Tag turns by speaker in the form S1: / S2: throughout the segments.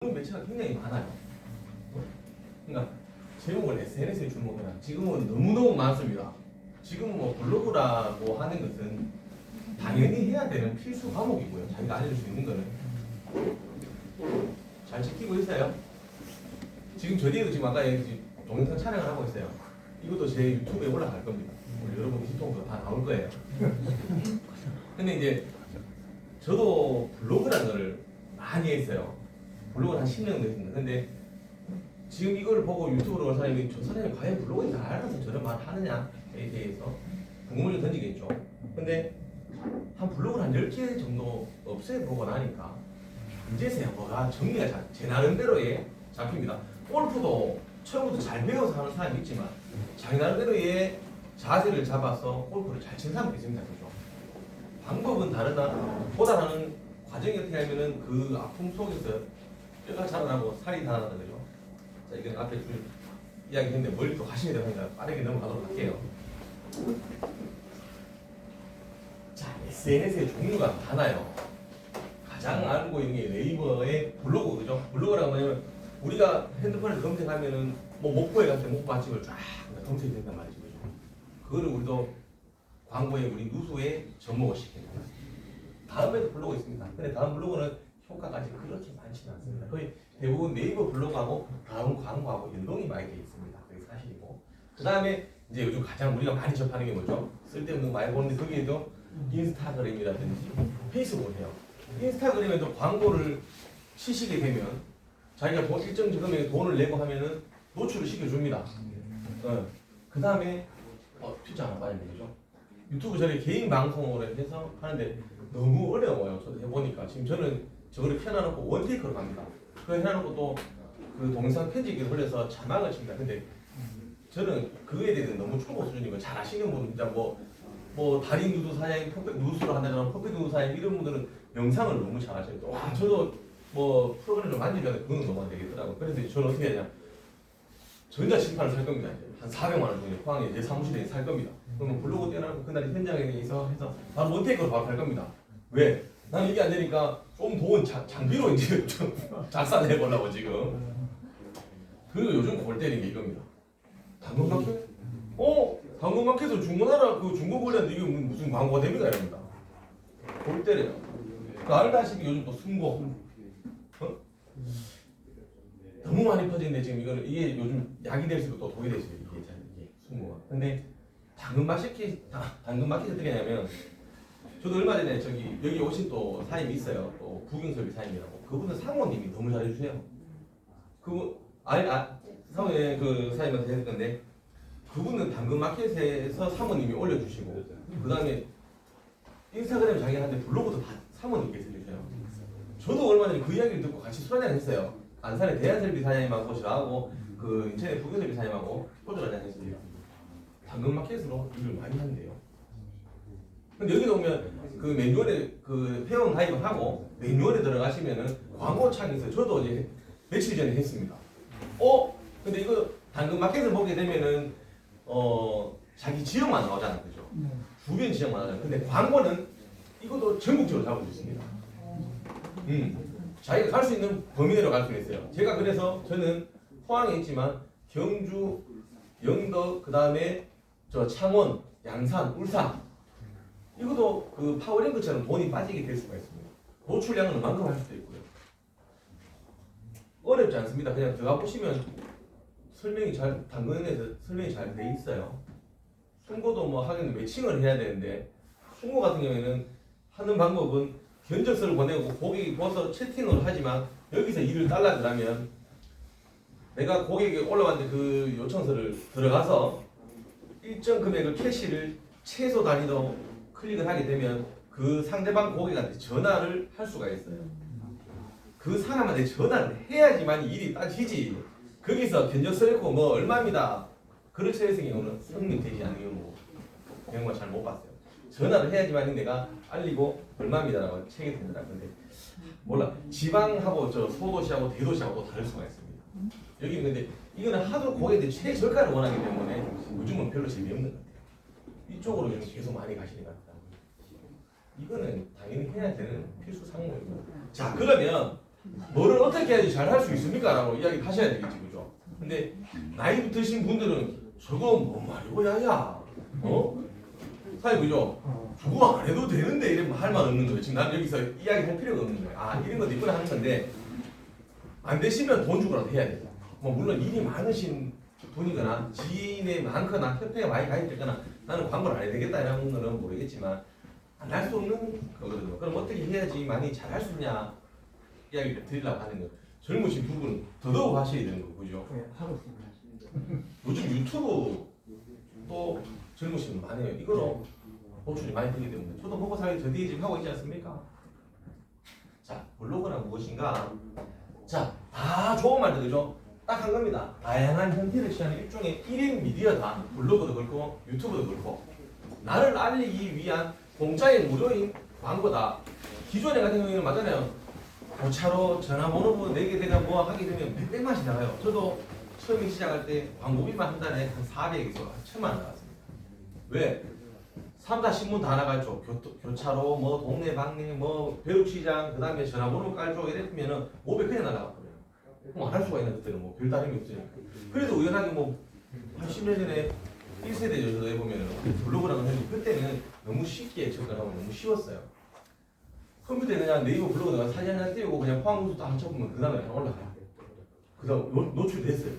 S1: 매체가 굉장히 많아요. 그러니까 제목을 SNS에 주목해라. 지금은 너무너무 많습니다. 지금은 뭐 블로그라고 하는 것은 당연히 해야 되는 필수 과목이고요. 자기가 알려줄 수 있는 거는 잘 지키고 있어요. 지금 저 뒤에도 지금 아까 동영상 촬영을 하고 있어요. 이것도 제 유튜브에 올라갈 겁니다. 여러분 뒤통수 다 나올 거예요. 근데 이제 저도 블로그라는 거를 많이 했어요. 블로그를 한 10년 정도 했습니다. 근데 지금 이걸 보고 유튜브로 온 사람이 저 사람이 과연 블로그에 다 알아서 저런 말을 하느냐에 대해서 궁금을 좀 던지겠죠. 근데 한 블로그를 한 10개 정도 없애보고 나니까 이제서야 뭐가 정리가 제 나름대로의 잡힙니다. 골프도 처음부터 잘 배워서 하는 사람이 있지만 자기 나름대로의 자세를 잡아서 골프를 잘 치는 사람이 있습니다. 그죠? 방법은 다르다. 보다는 과정이 어떻게 하면은 그 아픔 속에서 뼈가 자라나고 살이 자라나다. 그죠? 자, 이건 앞에 좀 이야기했는데 멀리 또 하시게 되니까 빠르게 넘어가도록 할게요. 자, SNS의 종류가 많아요. 가장 알고 있는 게 네이버의 블로그, 그죠? 블로그라고 하면 우리가 핸드폰을 검색하면은 뭐 목포에 갔을 때 목포 맛집을 쫙 검색이 된단 말이죠. 그죠? 그거를 우리도 광고에 우리 누수에 접목을 시키는 거예요. 다음에도 블로그 있습니다. 근데 다음 블로그는 효과까지 그렇게 많지는 않습니다. 거의 대부분 네이버 블로그하고 다음 광고하고 연동이 많이 되어 있습니다. 그게 사실이고. 그 다음에 이제 요즘 가장 우리가 많이 접하는 게 뭐죠? 쓸데없는 거 많이 보는데 거기에도 인스타그램이라든지 페이스북을 해요. 인스타그램에도 광고를 치시게 되면 자기가 일정 금액의 돈을 내고 하면은 노출을 시켜줍니다. 그 다음에 진짜 하나 빠졌네, 그죠? 유튜브 전에 개인 방송으로 해서 하는데 너무 어려워요. 저도 해보니까 지금 저는 저거를 켜놔놓고 원테이크로 갑니다. 그거 해놔놓고 또 그 동영상 편집기를 올려서 자막을 칩니다. 근데 저는 그거에 대해서 너무 초보 수준이고 잘 아시는 분은 진짜 뭐 달인 누수 사장님, 누수를 한다거나 퍼펙트 누수 사장님 이런 분들은 영상을 너무 잘 하셔요. 와, 저도 뭐 프로그램을 만지면 그건 너무 안 되겠더라고요. 그래서 저는 어떻게 하냐, 전자칠판을 살 겁니다. 한 400만 원 정도 포항에 제 사무실에 살 겁니다. 그러면 블로그 떼어놓고 그날 현장에 해서 바로 원테이크로 바로 갈 겁니다. 왜? 나는 이게 안 되니까 좀 좋은 장비로 이제 좀 작사를 해보려고 지금. 그리고 요즘 골 때리는 게 이겁니다. 당근마켓? 당근마켓에서 주문하라, 그 중고 관련 이게 무슨 광고가 됩니다, 이럽니다. 골 때려요. 알다시피 요즘 또 승고. 너무 많이 퍼지는데 지금 이게 요즘 약이 될 수도 또 독이 될 수도 이게 승고가. 근데 당근마켓이 어떻게 하냐면, 저도 얼마 전에 여기 오신 또 사장님이 있어요. 또 구경설비 사장님이라고. 그분은 사모님이 너무 잘해주세요. 사모님 그 사장님한테 했을 건데, 그분은 당근마켓에서 사모님이 올려주시고, 그 다음에 인스타그램 자기한테 블로그도 다 사모님께서 해주세요. 저도 얼마 전에 그 이야기를 듣고 같이 술 한잔 했어요. 안산의 대한설비 사장님하고 저하고 그 인천의 부경설비 사장님하고 소주 한잔 했습니다. 당근마켓으로 일을 많이 한대요. 근데 여기 오면 그 매뉴얼에 그 회원 가입을 하고 매뉴얼에 들어가시면은 광고 창이 있어요. 저도 이제 며칠 전에 했습니다. 근데 이거 당근마켓을 보게 되면은 자기 지역만 나오잖아요, 그죠? 주변 지역만 나오잖아요. 근데 광고는 이것도 전국적으로 잡을 수 있습니다. 자기가 갈 수 있는 범위 내로 갈 수 있어요. 제가 그래서 저는 포항에 있지만 경주, 영덕, 그 다음에 저 창원, 양산, 울산 이것도 그 파워링크처럼 돈이 빠지게 될 수가 있습니다. 노출량은 얼만큼 할 수도 있고요. 어렵지 않습니다. 그냥 들어가 보시면 당근에서 설명이 잘 돼 있어요. 순고도 뭐 하긴 매칭을 해야 되는데, 순고 같은 경우에는 하는 방법은 견적서를 보내고 고객이 보서 채팅을 하지만 여기서 일을 달라 그러면 내가 고객이 올라왔는데 그 요청서를 들어가서 일정 금액을 캐시를 최소 단위로 클릭을 하게 되면 그 상대방 고객한테 전화를 할 수가 있어요. 그 사람한테 전화를 해야지만 일이 따지지. 거기서 견적서 읽고 뭐 얼마입니다. 그렇지 않은 경우는 성립되지 않는 경우가 잘 못 봤어요. 전화를 해야지만 내가 알리고 얼마입니다라고 책이 된다. 근데 몰라. 지방하고 저 소도시하고 대도시하고 또 다를 수가 있습니다. 여기는 근데 이거는 하도 고객들이 최저가를 원하기 때문에 요즘은 별로 재미없는 것 같아요. 이쪽으로 계속 많이 가시는 것 같아요. 이거는 당연히 해야 되는 필수 상무이고. 자, 그러면 뭐를 어떻게 해야지 잘 할 수 있습니까? 라고 이야기를 하셔야 되겠지, 그죠? 근데 나이 드신 분들은 저거 뭐 말이고 야야, 사장님 그죠? 저거 안 해도 되는데 이러면 할 말 없는 거예요. 지금 나는 여기서 이야기할 필요가 없는 거예요. 아 이런 것도 이번에 하는 건데 안 되시면 돈 주고라도 해야 돼요. 뭐 물론 일이 많으신 분이거나 지인이 많거나 협회에 많이 가입됐거나 나는 광고를 안 해야 되겠다 이런 거는 모르겠지만 안 할 수 없는 거거든요. 그럼 어떻게 해야지 많이 잘 할 수 있냐 이야기를 드리려고 하는 거예요. 젊으신 부분은 더더욱 하셔야 되는 거고 그죠?
S2: 네, 하고 있습니다.
S1: 요즘 유튜브 또 젊으신 분 많아요. 이거로 노출이 많이 되기 때문에 저도 보고 살기 저 뒤에 지금 하고 있지 않습니까? 자, 블로그란 무엇인가? 자, 다 좋은 말들 그죠? 딱 한 겁니다. 다양한 형태를 취하는 일종의 1인 미디어다. 블로그도 그렇고 유튜브도 그렇고 나를 알리기 위한 공짜의 무료인 광고다. 기존에 같은 경우에는 맞잖아요. 고차로 전화번호 4개 내가 뭐 하게 되면 백백만씩 나가요. 저도 처음에 시작할 때 광고비만 한 달에 한 400에서 한 1000만 원 나갔습니다. 왜? 3사 신문 다 나가죠. 교차로, 뭐 동네 방네, 뭐 벼룩시장, 그 다음에 전화번호 깔죠. 이랬으면은 500그냥 날라갔거든요. 그럼 안 할 수가 있는 그때는 뭐 별다름이 없으니까. 그래도 우연하게 뭐 한 10년 전에 1세대 저도 해보면은 블로그라고 했는데 그때는 너무 쉽게 접근하고 너무 쉬웠어요. 컴퓨터에 그냥 네이버 블로그다가 사진 하나 띄우고 그냥 포항문서 딱 합쳐보면 그 다음에 그냥 올라가요. 그 다음 노출됐어요.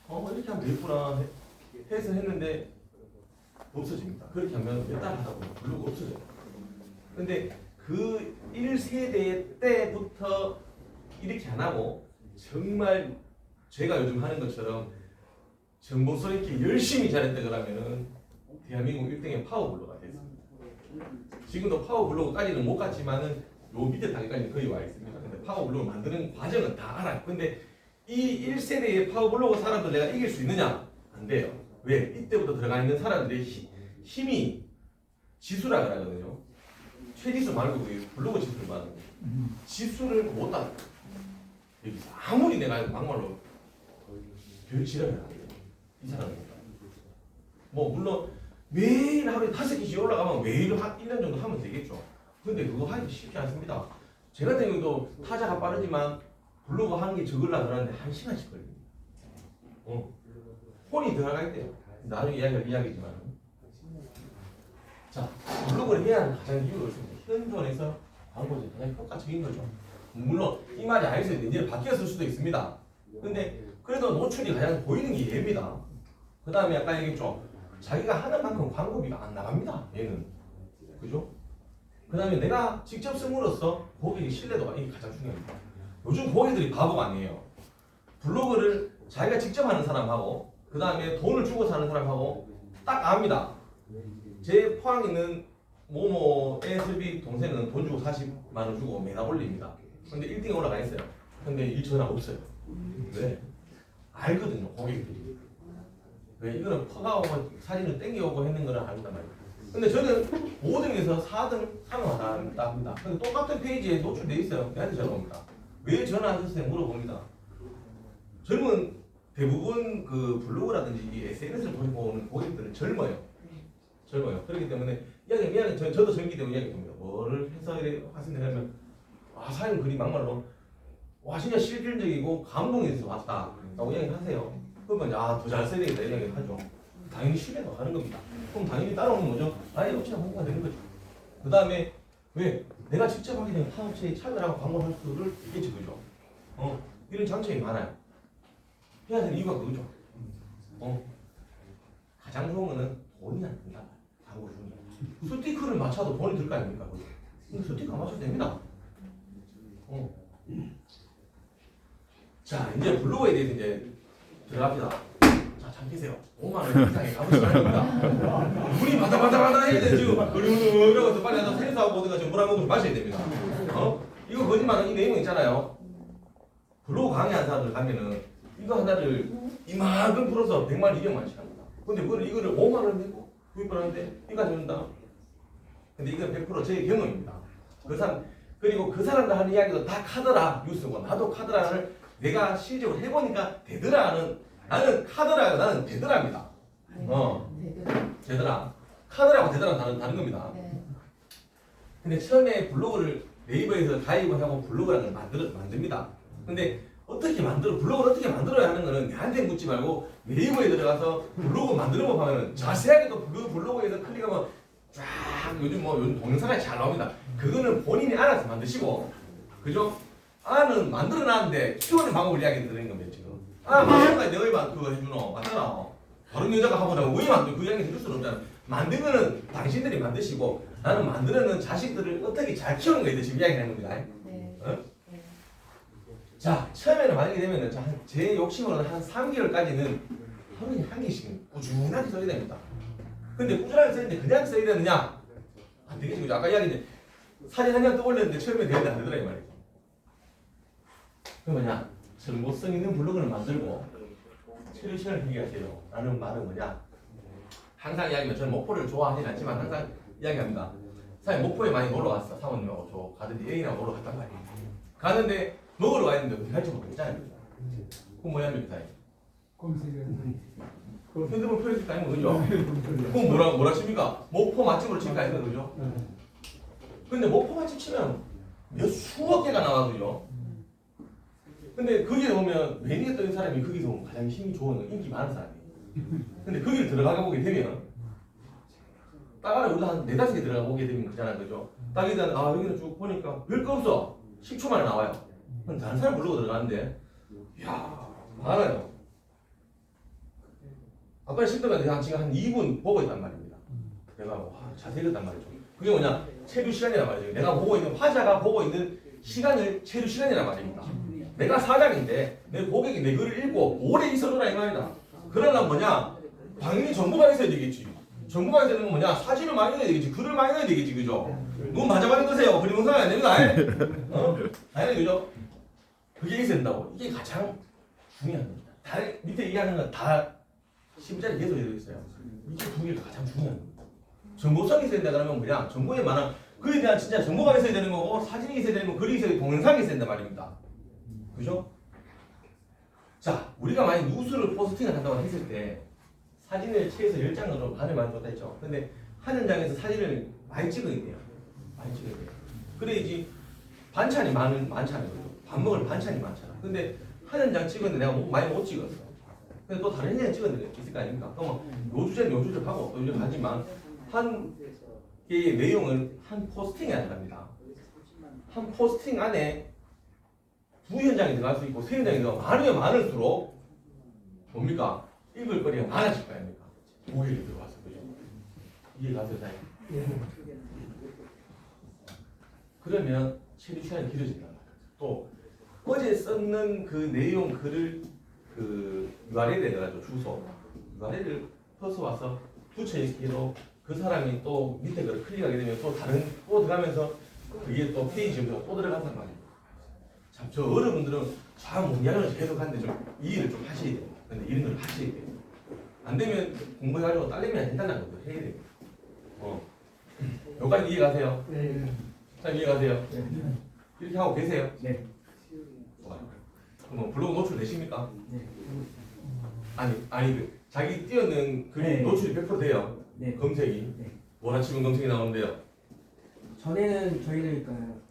S1: 이렇게 하면 되겠구나 해서 했는데 없어집니다. 그렇게 하면 몇 달 하다 보면 블로그 없어져요. 근데 그 1세대 때부터 이렇게 안 하고 정말 제가 요즘 하는 것처럼 정보성 있게 열심히 잘했다 그러면은 대한민국 1등의 파워블로그가 됐습니다. 지금도 파워블로그까지는 못 갔지만은 요 밑에 단계까지는 거의 와 있습니다. 근데 파워블로그 만드는 과정은 다 알아요. 근데 이 1세대의 파워블로그 사람들 내가 이길 수 있느냐? 안 돼요. 왜? 이때부터 들어가 있는 사람들의 힘이 지수라 그러거든요. 최지수 말고 그 블로그 지수를 말하는 거예요. 지수를 못 따라. 여기서 아무리 내가 막말로 별치를 해야 돼요. 이 사람은. 뭐 물론 매일 하루에 5개씩 올라가면 매일 한 1년 정도 하면 되겠죠. 근데 그거 하기 쉽지 않습니다. 제 같은 경우도 타자가 빠르지만 블로그 하는 게 적으려고 그러는데 1시간씩 걸립니다. 폰이 들어가 있대요. 나중에 이야기지만. 자, 블로그를 해야 하는 가장 이유가 있습니다. 현존에서 광고지 가장 효과적인 거죠. 물론 이 말이 아니어서 이제 바뀌었을 수도 있습니다. 근데 그래도 노출이 가장 보이는 게 얘입니다. 그 다음에 아까 얘기했죠. 자기가 하는 만큼 광고비가 안 나갑니다. 얘는. 그죠? 그 다음에 내가 직접 쓰므로써 고객의 신뢰도가 이게 가장 중요합니다. 요즘 고객들이 바보가 아니에요. 블로그를 자기가 직접 하는 사람하고 그 다음에 돈을 주고 사는 사람하고 딱 압니다. 제 포항에 있는 모모의 슬비 동생은 돈 주고 40만 원 주고 매달 올립니다. 근데 1등에 올라가 있어요. 근데 일 전화 없어요. 왜? 알거든요, 고객들이. 왜? 이거는 퍼가오고 사진을 땡겨오고 했는 거는 알단 말이에요. 근데 저는 5등에서 4등 사용하다 합니다. 근데 똑같은 페이지에 노출돼 있어요. 내한테 전화 옵니다. 왜 전화하셨어요? 물어봅니다. 젊은 대부분 그 블로그라든지 이 SNS를 보고 오는 고객들은 젊어요. 그렇기 때문에 이야기 저도 젊기 때문에 이야기 됩니다. 뭐를 해서 이래 하시는데 하면 사장님 글이 막말로 진짜 실질적이고 감동해서 왔다 라고 이야기하세요. 그러면 더 잘 써야 되겠다 이야기를 하죠. 당연히 신뢰가 가는 겁니다. 그럼 당연히 따라오는 거죠. 나의 업체가 홍보가 되는 거죠. 그 다음에 왜? 내가 직접 하게 되면 타 업체에 차별하고 광고할 수를 있겠지 그죠? 이런 장점이 많아요. 해야 되는 이유가 그거죠. 가장 좋은 거는 돈이 안 든다. 광고 주는 거. 스티커를 맞춰도 돈이 들 거 아닙니까? 그죠? 근데 스티커 안 맞춰도 됩니다. 자, 이제 블로그에 대해서 이제 들어갑니다. 자, 잠기세요. 5만 원 이상의 값을 아닙니다. 물이 바다바다바다 해야 돼 지금. 이러고서 빨리 가서 세수하고 어디가 지금 물 한 모금 마셔야 됩니다. 이거 거짓말은 이 내용 있잖아요. 블로그 강의하는 사람들 가면은 이거 하나를 이만큼 풀어서 100만 200만씩 합니다. 근데 이거를 5만 원 내고 구입하는데 이거 준다. 근데 이건 100% 제 경험입니다. 그리고 그 사람들 하는 이야기도 다 카더라 뉴스고 나도 카더라를 내가 실제로 해보니까 되더라는 나는 카더라가 나는 되더라입니다. 되더라. 카더라하고 되더라는 다른 겁니다. 근데 처음에 블로그를 네이버에서 가입을 하고 블로그라는 걸 만듭니다. 근데 어떻게 블로그를 어떻게 만들어야 하는 거는 내한테 묻지 말고 네이버에 들어가서 블로그 만드는 법 하면은 자세하게 또 그 블로그에서 클릭하면 쫙 요즘 동영상이 잘 나옵니다. 그거는 본인이 알아서 만드시고, 그죠? 만들어 놨는데 키우는 방법을 이야기 드리는 겁니다, 지금. 만드는 거야, 내가 그거 해주노. 맞잖아. 다른 여자가 하고 나면 왜 만들어? 그 이야기 해줄 수는 없잖아. 만드는 거는 당신들이 만드시고, 나는 만드는 자식들을 어떻게 잘 키우는 거에 대해서 지금 이야기하는 겁니다.
S3: 네.
S1: 어? 자, 처음에는 만약에 되면은, 제 욕심으로는 한 3개월까지는 하루에 한 개씩 꾸준하게 써야 됩니다. 근데 꾸준하게 써야되는데 그냥 써야 되느냐? 안 되겠지, 그죠? 아까 이야기했는데, 사진 한 장 떠올렸는데 처음에 되는데 안 되더라, 이 말이죠. 그 뭐냐? 정보성 있는 블로그를 만들고, 체류 시간을 얘기하세요. 라는 말은 뭐냐? 항상 이야기하면 저는 목포를 좋아하진 않지만 항상 이야기합니다. 사실 목포에 많이 놀러 갔어. 사모님하고 저 가든지 애인하고 놀러 갔단 말이에요. 가는데 먹으러 가야 되는데 어떻게 할지 모르겠잖아요. 그럼 뭐야 합니까? 핸드폰 표현식 아니면 그죠? 그럼 뭐라 칩니까? 목포 맛집으로 칠까 했거든, 그죠? 근데 목포 맛집 치면 몇 수억 개가 나와, 그죠? 근데 거기에 보면 매니아 떠는 사람이 거기서 가장 힘이 좋은 인기 많은 사람이에요. 근데 거기를 들어가 보게 되면 딱 안에 우리가 한 4-5개 들어가 보게 되면 그잖아요, 그죠? 딱 일단 여기는 쭉 보니까 별거 없어. 10초 만에 나와요. 그럼 다른 사람 부르고 들어가는데 이야 많아요. 아까 심도가 내가 지금 한 2분 보고 있단 말입니다. 내가 자세히 읽었단 말이죠. 그게 뭐냐? 체류 시간이란 말이죠. 내가 보고 있는 화자가 보고 있는 시간을 체류 시간이란 말입니다. 내가 사장인데 내 고객이 내 글을 읽고 오래 있어줘라 이 말이다. 그러려면 뭐냐? 당연히 정보가 있어야 되겠지. 정보가 있어야 되는 건 뭐냐? 사진을 많이 넣어야 되겠지. 글을 많이 넣어야 되겠지. 그죠? 눈 반짝반짝 뜨세요. 그림 영상이 안 됩니다. 당연히 그죠? 그게 있어야 된다고. 이게 가장 중요한 겁니다. 다른 밑에 얘기하는 건 다 심자리 계속 되어 있어요. 이게 두 개가 가장 중요한 겁니다. 정보성이 있어야 된다 그러면 뭐냐? 정보에 많은 그에 대한 진짜 정보가 있어야 되는 거고 사진이 있어야 되는 거, 글이 있어야 되고 동영상이 있어야 된단 말입니다. 그죠? 자, 우리가 만약 뉴스를 포스팅을 한다고 했을 때 사진을 최소 10장으로 반을 많이 줬다 했죠. 근데 한 현장에서 사진을 많이 찍어야 돼요. 많이 찍어야 돼요. 그래야지 반찬이 많잖아요. 밥 먹을 반찬이 많잖아. 근데 한 현장 찍었는데 내가 많이 못 찍었어. 근데 또 다른 현장 찍었는데 있을 거 아닙니까? 그러면 요 주제는 요 주제를 하고 또 요즘 하지만 한 개의 내용을 한 포스팅에 한답니다. 한 포스팅 안에 두 현장이 들어갈 수 있고 세 현장이 들어가 많으면 많을수록 뭡니까? 읽을 거리가 많아질 거 아닙니까? 고객이 들어와서 그죠? 이해 가세요, 사장님? 그러면 체류 시간이 길어진단 말이에요. 또 어제 썼는 그 내용 글을 그 URL에 넣어가지고 주소 URL을 퍼서 와서 붙여있기로 그 사람이 또 밑에 그걸 클릭하게 되면 또 다른 또 들어가면서 그게 또 페이지 점수가 또 들어간단 말이에요. 참, 저 어른분들은 참 이야기를 계속 하는데 좀 이해를 좀 하셔야 돼요. 근데 이런 걸 하셔야 돼요. 안 되면 공부해가지고 딸내미 안 된다는 것도 해야 돼요. 여기까지 이해가세요?
S2: 네.
S1: 잘 이해가세요?
S2: 네.
S1: 이렇게 하고 계세요?
S2: 네.
S1: 그럼 블로그 노출 되십니까?
S2: 네.
S1: 아니 자기 띄어넣은 글이
S2: 네.
S1: 노출이 100% 돼요.
S2: 네.
S1: 검색이
S2: 네.
S1: 뭐라 치면 검색이 나오는데요.
S2: 전에는 저희는 그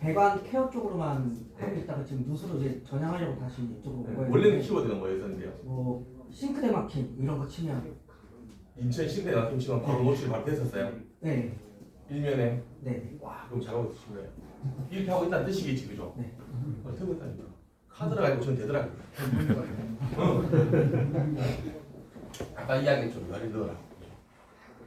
S2: 배관 케어 쪽으로만 하고 있다가 지금 뉴스로 이제 전향하려고 다시 이쪽으로 온 거예요.
S1: 원래는 키워드가 뭐였었는데요?
S2: 뭐 싱크대 마킹 이런 거 치면
S1: 인천 신대 낙김 치면 바로 노출이 바로 됐었어요.
S2: 네.
S1: 일면에
S2: 네.
S1: 와 그럼 잘하고 있으신 거예요. 이렇게 하고 있다는 뜻이겠지 그죠?
S2: 네.
S1: 어떻게 했다니까. 카드를 가지고 전 되더라고요. 아까 이야기했죠. 말이 넣어라.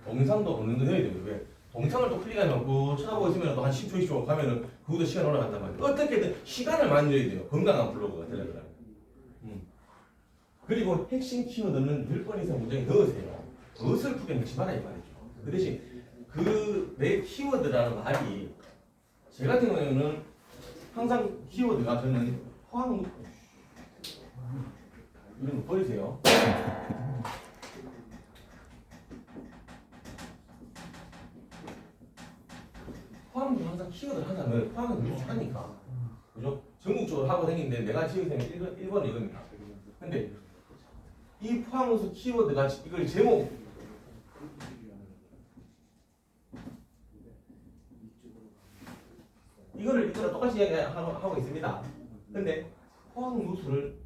S1: 동영상도 어느 정도 해야 돼요. 왜? 동영상을 또 클릭하면 그 쳐다보고 있으면 또 한 10초, 20초 가면은 그것도 시간 올라간단 말이에요. 어떻게든 시간을 만들어야 돼요. 건강한 블로그가 되려면. 그리고 핵심 키워드는 10번 이상 문장에 넣으세요. 어설프게 넣지 마라 이 말이죠. 그 대신 그 내 키워드라는 말이 제 같은 경우에는 항상 키워드가 저는 포함 이런 거 버리세요. 포함도 항상 키워드를 하자면 포함은 유축하니까 그죠? 전국적으로 하고 다니는데 내가 지금 1번은 이겁니다. 근데 이 포함수 키워드가 이걸 제목 이거를 똑같이 이야기하고 있습니다. 근데 포항 누수를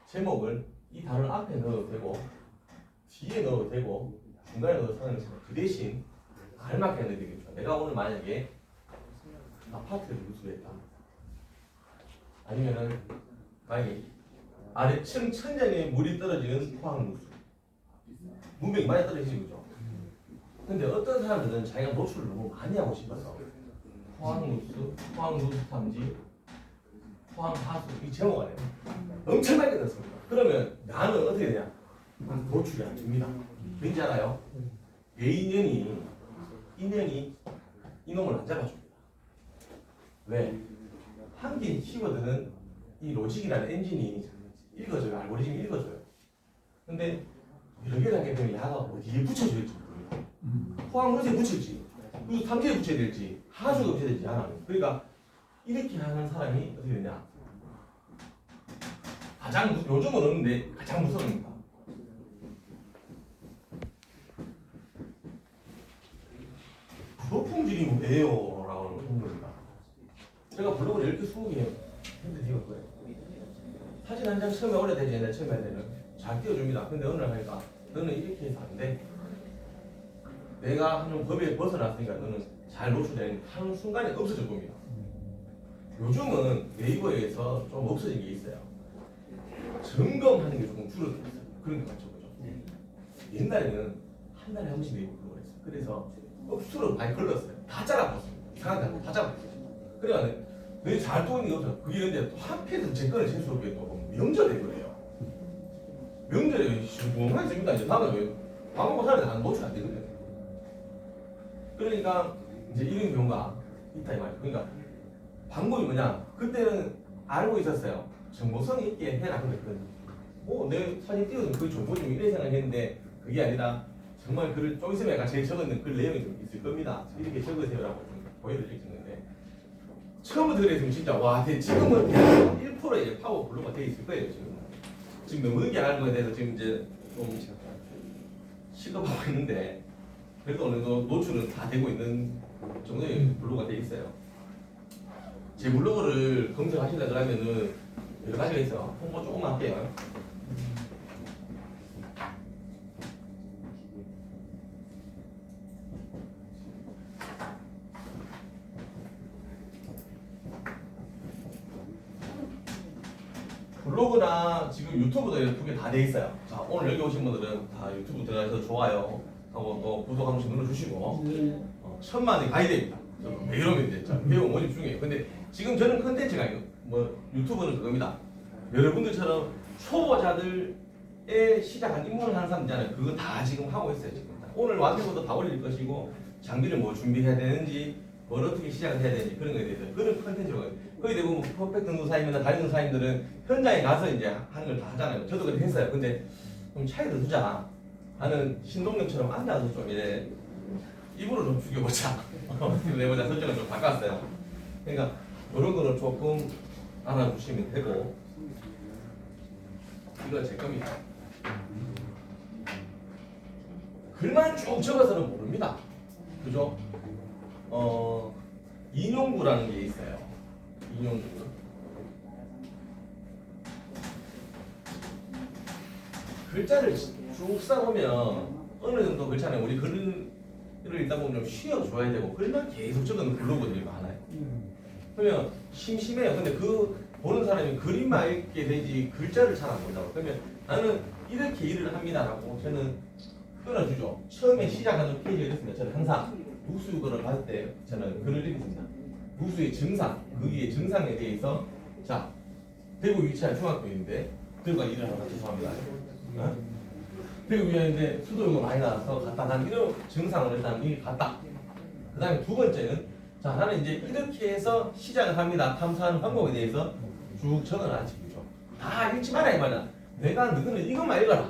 S1: 제목을 이 단어 앞에 넣어도 되고 뒤에 넣어도 되고 중간에 넣어도 상관없어요. 그 대신 알맞게 넣어야 되겠죠. 내가 오늘 만약에 아파트를 누수했다. 아니면은 만약에 아래층 천장에 물이 떨어지는 포항 누수. 문명이 많이 떨어지는 거죠. 근데 어떤 사람들은 자기가 노출을 너무 많이 하고 싶어서 포항 누수, 포항 누수 탐지, 포항 하수 이 제목 안에 엄청나게 넣습니다. 그러면 나는 어떻게 되냐? 노출이 안 됩니다. 왠지 알아요? A년이 이년이 이놈을 안 잡아줍니다. 왜? 한 개의 키워드는 이 로직이라는 엔진이 읽어줘요. 알고리즘이 읽어줘요. 근데 여러 개를 하게 되면 야가 어디에 붙여줘야 될지 모릅니다. 포항 누수에 붙일지, 그리고 탐지에 붙여야 될지, 하수에 붙여야 될지 안 합니다. 그러니까 이렇게 하는 사람이 어떻게 되냐? 요즘은 없는데 가장 무서웁니다. 부도품질이 뭐예요? 라고 하는 겁니다. 제가 블로그를 이렇게 20개 핸드 거예요. 사진 한 장 처음에 오래되지 옛날 처음에 할 때는 잘 띄워줍니다. 근데 어느 날 하니까 너는 이렇게 해서 안 돼. 내가 하는 법에 벗어났으니까 너는 잘 노출되는 하는 순간에 없어질 겁니다. 요즘은 네이버에서 좀 없어진 게 있어요. 점검하는 게 조금 줄어들었어요. 그런 게 맞죠, 그죠? 옛날에는 한 달에 한 번씩 네이버 블로그를 했어요. 그래서 억수로 많이 걸렸어요. 다 잘라봤습니다. 이상하게 다 잘라봤어요. 그래가지고 내 잘 도는 게 없어요. 그게 근데 또 한편에서 제 거를 재수없게 또 명절에 그래요. 명절에 뭔가 있습니다. 이제 다음에 왜 방법 사는데 안 노출 안 되거든요. 그러니까 이제 이런 경우가 있다 이 말이에요. 그러니까 방법이 뭐냐? 그때는 알고 있었어요. 정보성 있게 해라. 근데 내 사진 띄워서 그게 정보지 이래 생각했는데 그게 아니라 정말 글을 좀 있으면 제가 적었는 글 내용이 좀 있을 겁니다. 이렇게 적으세요라고 좀 보여드릴 텐데 처음부터 그랬으면 진짜 와 지금은 1% 이제 파워 블로그가 되어 있을 거예요. 지금 너무 늦게 하는 거에 대해서 지금 이제 좀 시급하고 있는데 그래도 어느 정도 노출은 다 되고 있는 정도의 블로그가 되어 있어요. 제 블로그를 검색하시려 그러면은 여러 가지가 있어요. 홍보 조금만 할게요. 블로그나 지금 유튜브도 두 개 다 돼 있어요. 자, 오늘 여기 오신 분들은 다 유튜브 들어가서 좋아요 하고 또 구독 한 번씩 눌러주시고 1000만이 가야 됩니다. 왜 이러면 이제 배우 모집 중이에요. 근데 지금 저는 컨텐츠가 유튜브는 그겁니다. 여러분들처럼 초보자들의 시작한 입문을 하는 사람 있잖아요. 그거 다 지금 하고 있어요. 지금 오늘 완전부터 다 올릴 것이고 장비를 뭐 준비해야 되는지 뭘 어떻게 시작을 해야 되는지 그런 거에 대해서 그런 컨텐츠로 거의 대부분 퍼펙트 누사님이나 다른 누사님들은 현장에 가서 이제 하는 걸 다 하잖아요. 저도 그렇게 했어요. 근데 좀 차이를 두자 하는 신동엽처럼 앉아서 좀 이제 입으로 좀 죽여보자 내보자 설정을 좀 바꿨어요. 그러니까 이런 거는 조금 알아주시면 되고 이건 제 겁니다. 글만 쭉 적어서는 모릅니다. 그죠? 인용구라는 게 있어요. 인용구. 글자를 쭉 써보면 어느 정도 글자는 우리 글을 읽다 보면 좀 쉬어줘야 되고 글만 계속 적어놓은 블로그들이 많아요. 그러면 심심해요. 근데 그 보는 사람이 그림만 읽게 되지 글자를 잘 안 본다고. 그러면 나는 이렇게 일을 합니다라고 저는 끊어주죠. 처음에 시작하는 페이지가 이렇습니다. 저는 항상 누수거를 받을 때 저는 글을 읽습니다. 누수의 증상, 거기에 증상에 대해서 자 대구 위치한 중학교인데 들과 일을 하나 죄송합니다. 대구 위치한데 수도요금 많이 나와서 갔다 난 이런 증상을 일단 미리 갔다. 그 다음에 두 번째는 자 나는 이제 이렇게 해서 시작을 합니다. 탐사하는 방법에 대해서 쭉 적어놨지 그죠. 다 읽지 마라 이 말이야. 내가 너희는 이것만 읽어라.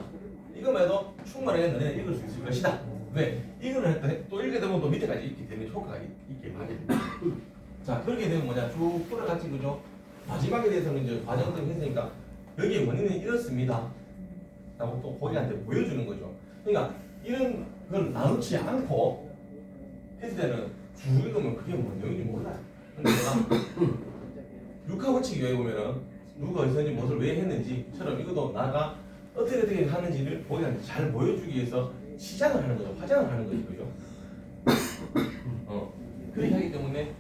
S1: 이것만 해도 충분하게 너네는 읽을 수 있을 것이다. 왜? 이거는 또 읽게 되면 또 밑에까지 읽게 되면 효과가 있게 말입니다. 자 그렇게 되면 뭐냐 쭉 풀어같이 그죠. 마지막에 대해서는 이제 과정을 했으니까 여기에 원인은 이렇습니다. 라고 또 고객한테 보여주는 거죠. 그러니까 이런 걸 나누지 않고 했을 때는 쭉 읽으면 그게 뭔 내용인지 몰라요. 근데 내가 육하 원칙 이외에 보면은 누가 어디서든지 무엇을 왜 했는지처럼 이것도 나가 어떻게 하는지를 보기한테 잘 보여주기 위해서 시장을 하는 거죠. 화장을 하는 거죠. 그죠? 그렇게 하기 때문에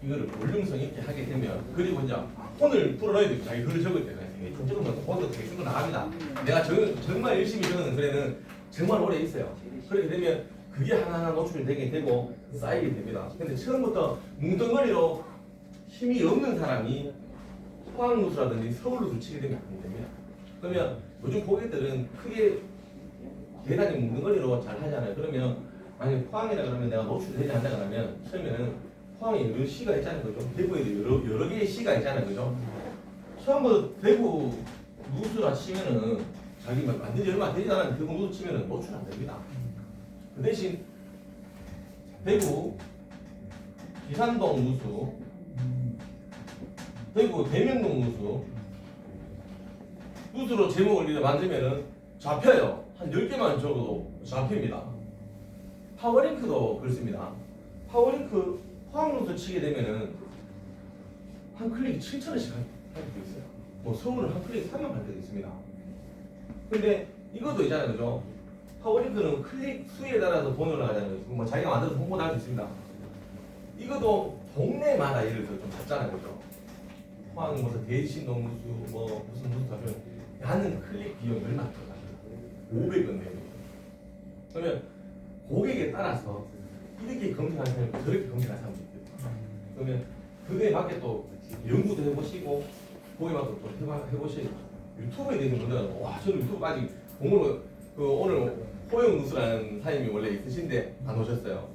S1: 이거를 볼륨성 있게 하게 되면 그리고 이제 오늘 풀어놔야 돼. 자기 글을 적을 때가 대충 적으면 오늘 대충 나갑니다. 내가 정말 열심히 적는 글에는 정말 오래 있어요. 그렇게 되면 그게 하나하나 노출이 되게 되고 쌓이게 됩니다. 근데 처음부터 뭉덩어리로 힘이 없는 사람이 포항누수라든지 서울누수 치게 되면 안 됩니다. 그러면 요즘 고객들은 크게 대단히 뭉덩어리로 잘 하잖아요. 그러면 만약에 포항이라 그러면 내가 노출이 되지 않나 그러면 처음에는 포항에 여러 시가 있잖아요. 그죠? 대구에도 여러 개의 시가 있잖아요. 그죠? 처음부터 대구 누수라 치면은 자기 만든 지 얼마 되지 않았는데 대구 누수 치면은 노출 안 됩니다. 그 대신 대구 기산동 누수, 대구 대명동 누수로 제목을 이렇게 만들면은 잡혀요. 한 10개만 적어도 잡힙니다. 파워링크도 그렇습니다. 파워링크 포항누수 치게 되면은 한 클릭 7,000원씩 할 때도 있어요. 뭐 서울은 한 클릭 3만 할 때도 있습니다. 근데 이것도 있잖아요. 그죠? 파워링크는 클릭 수에 따라서 돈이 올라가잖아요. 뭐 자기가 만들어서 홍보도 할 수 있습니다. 이것도 동네마다 예를 들어 좀 작잖아요. 그죠? 포항 무슨 대신동 누수 뭐 무슨 누수 하면 하는 클릭 비용이 얼마 들어가요? 500원 내요. 그러면 고객에 따라서 이렇게 검색하는 사람이 저렇게 검색하는 사람도 있거든요. 그러면 그거에 맞게 또 연구도 해보시고 거기에 맞게 또 해보시고 유튜브에 대해서 문제가 와 저는 유튜브까지 공부를 오늘 호영 누수라는 사장님이 원래 있으신데 안 오셨어요.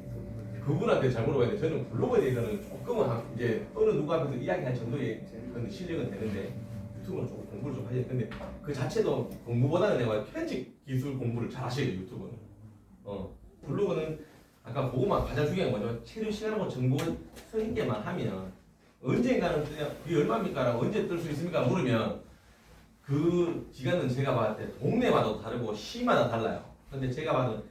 S1: 그분한테 잘 물어봐야 돼. 저는 블로그에 대해서는 조금은 이제 어느 누구 앞에서 이야기할 정도의 그런 실력은 되는데 유튜브는 조금 공부를 좀 하셔야 돼. 근데 그 자체도 공부보다는 내가 편집 기술 공부를 잘 하셔야 돼. 유튜브는. 블로그는 아까 그거만 가장 중요한 거죠. 체류 시간하고 정보 성 있게만 하면 언젠가는 그냥 그게 얼마입니까? 라고 언제 뜰 수 있습니까? 물으면 그 기간은 제가 봤을 때 동네마다 다르고 시마다 달라요. 근데 제가 봐도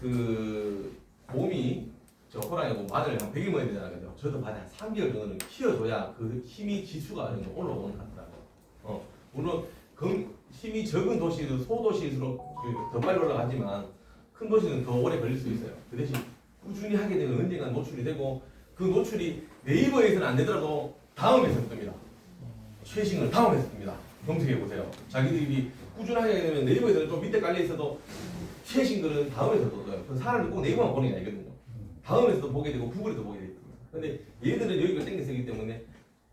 S1: 그 곰이 저 호랑이고 마늘 한 100일 먹어야 되잖아요. 그죠? 저도 마늘 한 3개월 정도는 키워줘야 그 힘이 지수가 어느 정도 올라오는 것 같더라고요. 물론 힘이 적은 도시도 소도시일수록 더 빨리 올라가지만 큰 도시는 더 오래 걸릴 수 있어요. 그 대신 꾸준히 하게 되면 언젠가 노출이 되고 그 노출이 네이버에서는 안 되더라도 다음에서 뜹니다. 최신을 다음에서 뜹니다. 검색해 보세요. 자기들이 꾸준하게 하게 되면 네이버에서는 좀 밑에 깔려 있어도 최신 글은 다음에서 떠요. 그 사람이 꼭 네이버만 보는 게 아니거든요. 다음에서도 보게 되고 구글에도 보게 됩니다. 근데 얘들은 여기가 땡겨 쓰기 때문에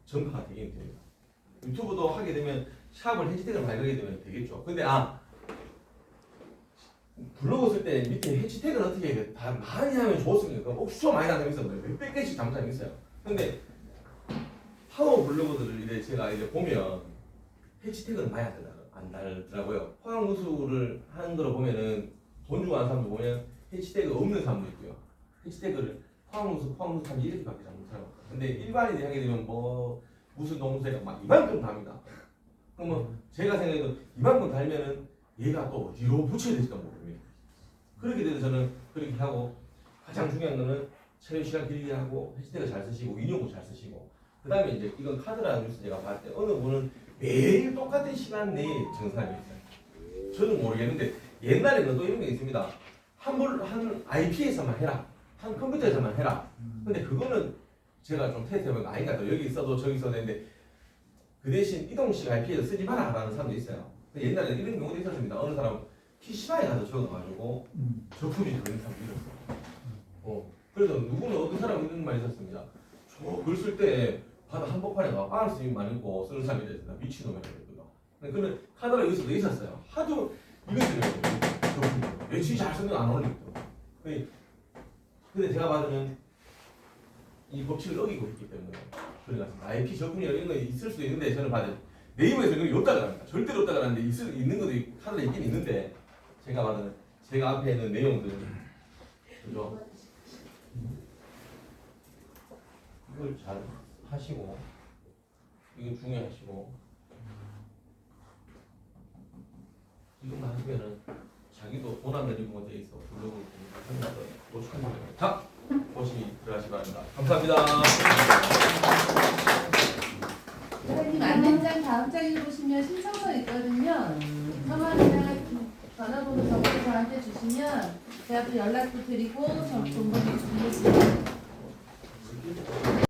S1: 전파가 되게 힘듭니다. 유튜브도 하게 되면 샵을 해시태그를 발견하게 되면 되겠죠. 근데 블로그 쓸 때 밑에 해시태그는 어떻게 해야 다 많이 하면 좋습니까? 엄청 많이 하는 사람이 있어요. 몇백 개씩 담는 사람이 있어요. 근데 파워 블로그들을 이제 제가 이제 보면 해시태그는 많이 안 달더라고요. 포항누수를 하는 거를 보면은 돈 주고 하는 사람도 보면 해시태그 없는 사람도 있고요. 해시태그를 포항누수 하면 이렇게밖에 잘 못해요. 근데 일반인이 하게 되면 뭐 무슨 동수가 막 이만큼 답니다. 그러면 제가 생각해도 이만큼 달면은 얘가 또 어디로 붙여야 될지도 모릅니다. 그렇게 돼서 저는 그렇게 하고 가장 중요한 거는 체류 시간 길게 하고 해시태그 잘 쓰시고 인용도 잘 쓰시고 그 다음에 이제 이건 카드라는 뉴스 제가 봤을 때 어느 분은 매일 똑같은 시간 내에 정산이 있어요. 저는 모르겠는데 옛날에는 또 이런 게 있습니다. 한 IP에서만 해라. 한 컴퓨터에서만 해라. 근데 그거는 제가 좀 테스트해보니까 아닌 것 같아요. 여기 있어도 저기 있어도 되는데 그 대신 이동식 IP에서 쓰지 마라 라는 사람도 있어요. 옛날에 이런 경우도 있었습니다. 어느 사람 PC방에 가서 적어가지고 저품이 걸린 사람도 있었어요. 그래서 누구는 어떤 사람이 이런 말이 있었습니다. 저 글 쓸 때 바로 한복판에 가 빠르스님이 많이 있고 쓰는 사람이 있었습니다. 미친놈이라고 했거든요. 그는 카드가 여기서도 있었어요. 하도 이것을 저품이 며칠 잘 쓰는 안 어울리거든요. 근데 제가 봐서는 이 법칙을 어기고 있기 때문에 그래서 IP 저품이나 이런 거 있을 수도 있는데 저는 봐도 네이버에서 그런 게 없다고 합니다. 절대로 없다고 하는데 있는 것도 카드가 있긴 있는데 제가 봐도 제가 앞에 있는 내용들 그죠? 이걸 잘 하시고 이거 중요하시고 이것만 하시면은 자기도 돈 안 들이고 돼 있어 블로그 노출하는 거예요. 자, 보시기 들어가시기 바랍니다. 감사합니다.
S3: 왼쪽에 보시면 신청서 있거든요. 성함이나 전화번호 적어서 저한테 주시면 제가 또 연락도 드리고 정보 주시면